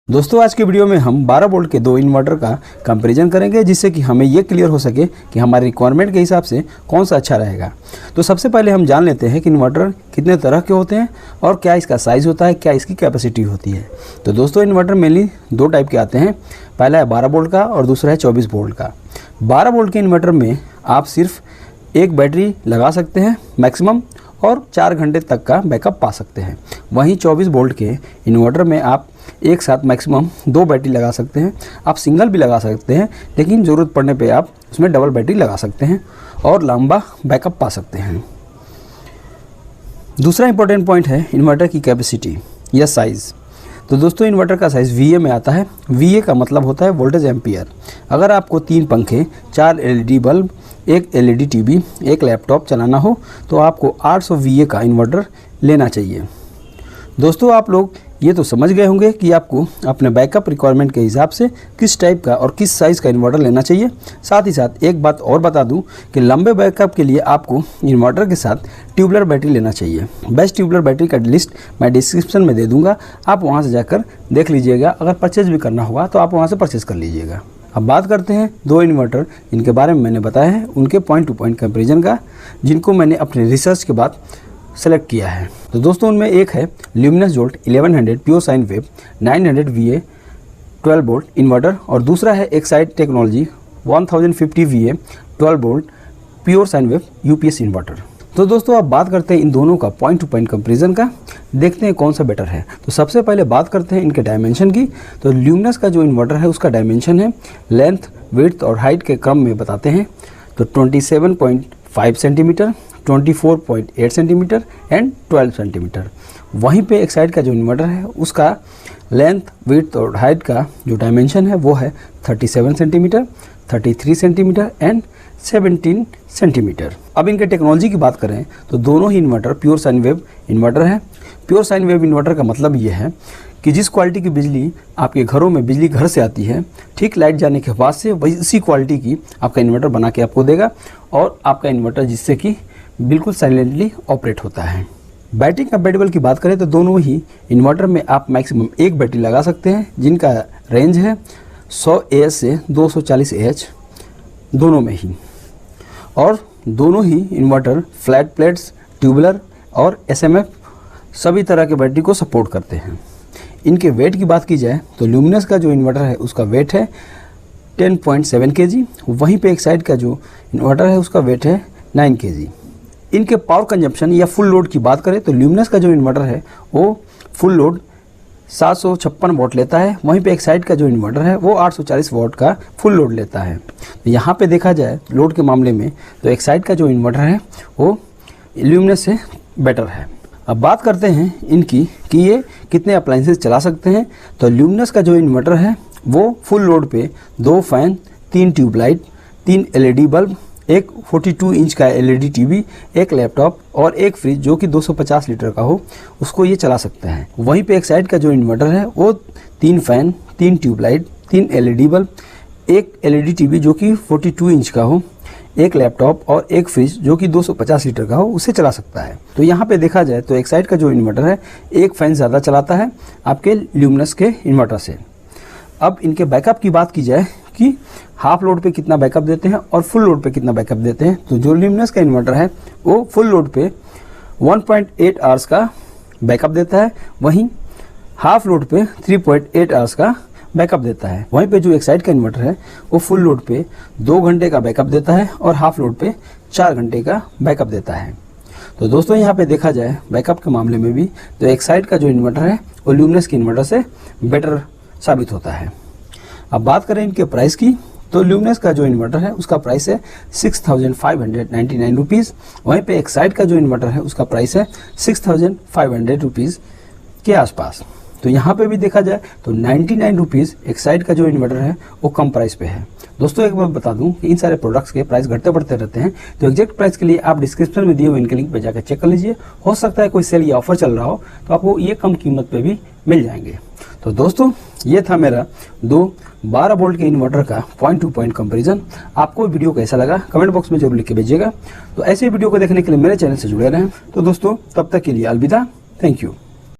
दोस्तों आज के वीडियो में हम 12 वोल्ट के दो इन्वर्टर का कंपैरिजन करेंगे, जिससे कि हमें ये क्लियर हो सके कि हमारे रिक्वायरमेंट के हिसाब से कौन सा अच्छा रहेगा। तो सबसे पहले हम जान लेते हैं कि इन्वर्टर कितने तरह के होते हैं और क्या इसका साइज़ होता है, क्या इसकी कैपेसिटी होती है। तो दोस्तों इन्वर्टर मेनली दो टाइप के आते हैं, पहला है 12 वोल्ट का और दूसरा है 24 वोल्ट का। 12 वोल्ट के इन्वर्टर में आप सिर्फ एक बैटरी लगा सकते हैं मैक्सिमम और 4 घंटे तक का बैकअप पा सकते हैं। वहीं 24 वोल्ट के इन्वर्टर में आप एक साथ मैक्सिमम 2 बैटरी लगा सकते हैं। आप सिंगल भी लगा सकते हैं, लेकिन ज़रूरत पड़ने पे आप उसमें डबल बैटरी लगा सकते हैं और लंबा बैकअप पा सकते हैं। दूसरा इंपॉर्टेंट पॉइंट है इन्वर्टर की कैपेसिटी या साइज़। तो दोस्तों इन्वर्टर का साइज़ VA में आता है। VA का मतलब होता है वोल्टेज एम्पियर। अगर आपको 3 पंखे, 4 LED बल्ब, एक LED TV, एक लैपटॉप चलाना हो तो आपको 800 VA का इन्वर्टर लेना चाहिए। दोस्तों आप लोग ये तो समझ गए होंगे कि आपको अपने बैकअप रिक्वायरमेंट के हिसाब से किस टाइप का और किस साइज़ का इन्वर्टर लेना चाहिए। साथ ही साथ एक बात और बता दूं कि लंबे बैकअप के लिए आपको इन्वर्टर के साथ ट्यूबलर बैटरी लेना चाहिए। बेस्ट ट्यूबलर बैटरी का लिस्ट मैं डिस्क्रिप्शन में दे दूंगा, आप वहां से जाकर देख लीजिएगा। अगर परचेज़ भी करना होगा तो आप वहाँ से परचेज़ कर लीजिएगा। अब बात करते हैं दो इन्वर्टर जिनके बारे में मैंने बताया है, उनके पॉइंट टू पॉइंट कंपेरिजन का, जिनको मैंने अपने रिसर्च के बाद सेलेक्ट किया है। तो दोस्तों उनमें एक है luminous jolt 1100 pure sine wave 900 VA 12 volt inverter और दूसरा है Exide technology 1050 VA 12 volt pure sine wave UPS inverter. तो दोस्तों अब बात करते हैं इन दोनों का पॉइंट टू पॉइंट कंपेरिजन का, देखते हैं कौन सा बेटर है। तो सबसे पहले बात करते हैं इनके डायमेंशन की। तो ल्यूमिनस का जो इन्वर्टर है उसका डायमेंशन है लेंथ, विड्थ और हाइट के क्रम में बताते हैं। तो 27.5 सेंटीमीटर, 24.8 सेंटीमीटर एंड 12 सेंटीमीटर। वहीं पे एक साइड का जो इन्वर्टर है उसका लेंथ, विड्थ और हाइट का जो डायमेंशन है वो है 37 सेंटीमीटर, 33 सेंटीमीटर एंड 17 सेंटीमीटर। अब इनके टेक्नोलॉजी की बात करें तो दोनों ही inverter pure sine wave inverter है। प्योर साइन वेव इन्वर्टर का मतलब ये है कि जिस क्वालिटी की बिजली आपके घरों में बिजली घर से आती है, ठीक लाइट जाने के बाद से वही इसी क्वालिटी की आपका इन्वर्टर बना के आपको देगा और आपका इन्वर्टर जिससे कि बिल्कुल साइलेंटली ऑपरेट होता है। बैटरी कंपैटिबल की बात करें तो दोनों ही इन्वर्टर में आप मैक्सिमम एक बैटरी लगा सकते हैं, जिनका रेंज है 100 AH से 240 AH दोनों में ही। और दोनों ही इन्वर्टर फ्लैट प्लेट्स, ट्यूबलर और SMF सभी तरह के बैटरी को सपोर्ट करते हैं। इनके वेट की बात की जाए तो ल्यूमिनस का जो इन्वर्टर है उसका वेट है 10.7 kg। वहीं पे एक साइड का जो इन्वर्टर है उसका वेट है 9 kg। इनके पावर कंजप्शन या फुल लोड की बात करें तो ल्यूमिनस का जो इन्वर्टर है वो फुल लोड 756 वाट लेता है। वहीं पे एक साइड का जो इन्वर्टर है वो 840 वाट का फुल लोड लेता है। तो यहाँ पे देखा जाए लोड के मामले में तो एक साइड का जो इन्वर्टर है वो ल्यूमिनस से बेटर है। अब बात करते हैं इनकी कि ये कितने अप्लाइंसेस चला सकते हैं। तो ल्यूमिनस का जो इन्वर्टर है वो फुल लोड पे 2 फैन, 3 ट्यूबलाइट, 3 LED बल्ब, एक 42 इंच का LED TV, एक लैपटॉप और एक फ्रिज जो कि 250 लीटर का हो उसको ये चला सकते हैं। वहीं पे एक साइड का जो इन्वर्टर है वो 3 फैन, 3 ट्यूबलाइट, 3 LED बल्ब, एक LED TV जो कि 42 इंच का हो, एक लैपटॉप और एक फ्रिज जो कि 250 लीटर का हो उसे चला सकता है। तो यहाँ पे देखा जाए तो एक साइड का जो इन्वर्टर है एक फैन ज़्यादा चलाता है आपके ल्यूमिनस के इन्वर्टर से। अब इनके बैकअप की बात की जाए कि हाफ लोड पे कितना बैकअप देते हैं और फुल लोड पे कितना बैकअप देते हैं। तो जो ल्यूमिनस का इन्वर्टर है वो फुल लोड पे 1.8 आवर्स का बैकअप देता है, वहीं हाफ लोड पे 3.8 आवर्स का बैकअप देता है। वहीं पे जो एक साइड का इन्वर्टर है वो फुल लोड पे 2 घंटे का बैकअप देता है और हाफ लोड पे 4 घंटे का बैकअप देता है। तो दोस्तों यहाँ पे देखा जाए बैकअप के मामले में भी तो एक साइड का जो इन्वर्टर है वो ल्यूमिनस के इन्वर्टर से बेटर साबित होता है। अब बात करें इनके प्राइस की तो ल्यूमिनस का जो इन्वर्टर है उसका प्राइस है 6599 रुपीज़। वहीं पे एक साइड का जो इन्वर्टर है उसका प्राइस है 6500 रुपीज़ के आसपास। तो यहाँ पे भी देखा जाए तो 99 रुपीज़ एक साइड का जो इन्वर्टर है वो कम प्राइस पे है। दोस्तों एक बार बता दूं कि इन सारे प्रोडक्ट्स के प्राइस घटते बढ़ते रहते हैं, तो एग्जैक्ट प्राइस के लिए आप डिस्क्रिप्शन में दिए हुए इनके लिंक पे जाकर चेक कर लीजिए। हो सकता है कोई सेल या ऑफर चल रहा हो तो आपको ये कम कीमत पे भी मिल जाएंगे। तो दोस्तों ये था मेरा 12 वोल्ट के इन्वर्टर का पॉइंट टू पॉइंट कंपैरिजन। आपको वीडियो कैसा लगा कमेंट बॉक्स में जरूर लिख के भेजिएगा। तो ऐसे वीडियो को देखने के लिए मेरे चैनल से जुड़े रहें। तो दोस्तों तब तक के लिए अलविदा, थैंक यू।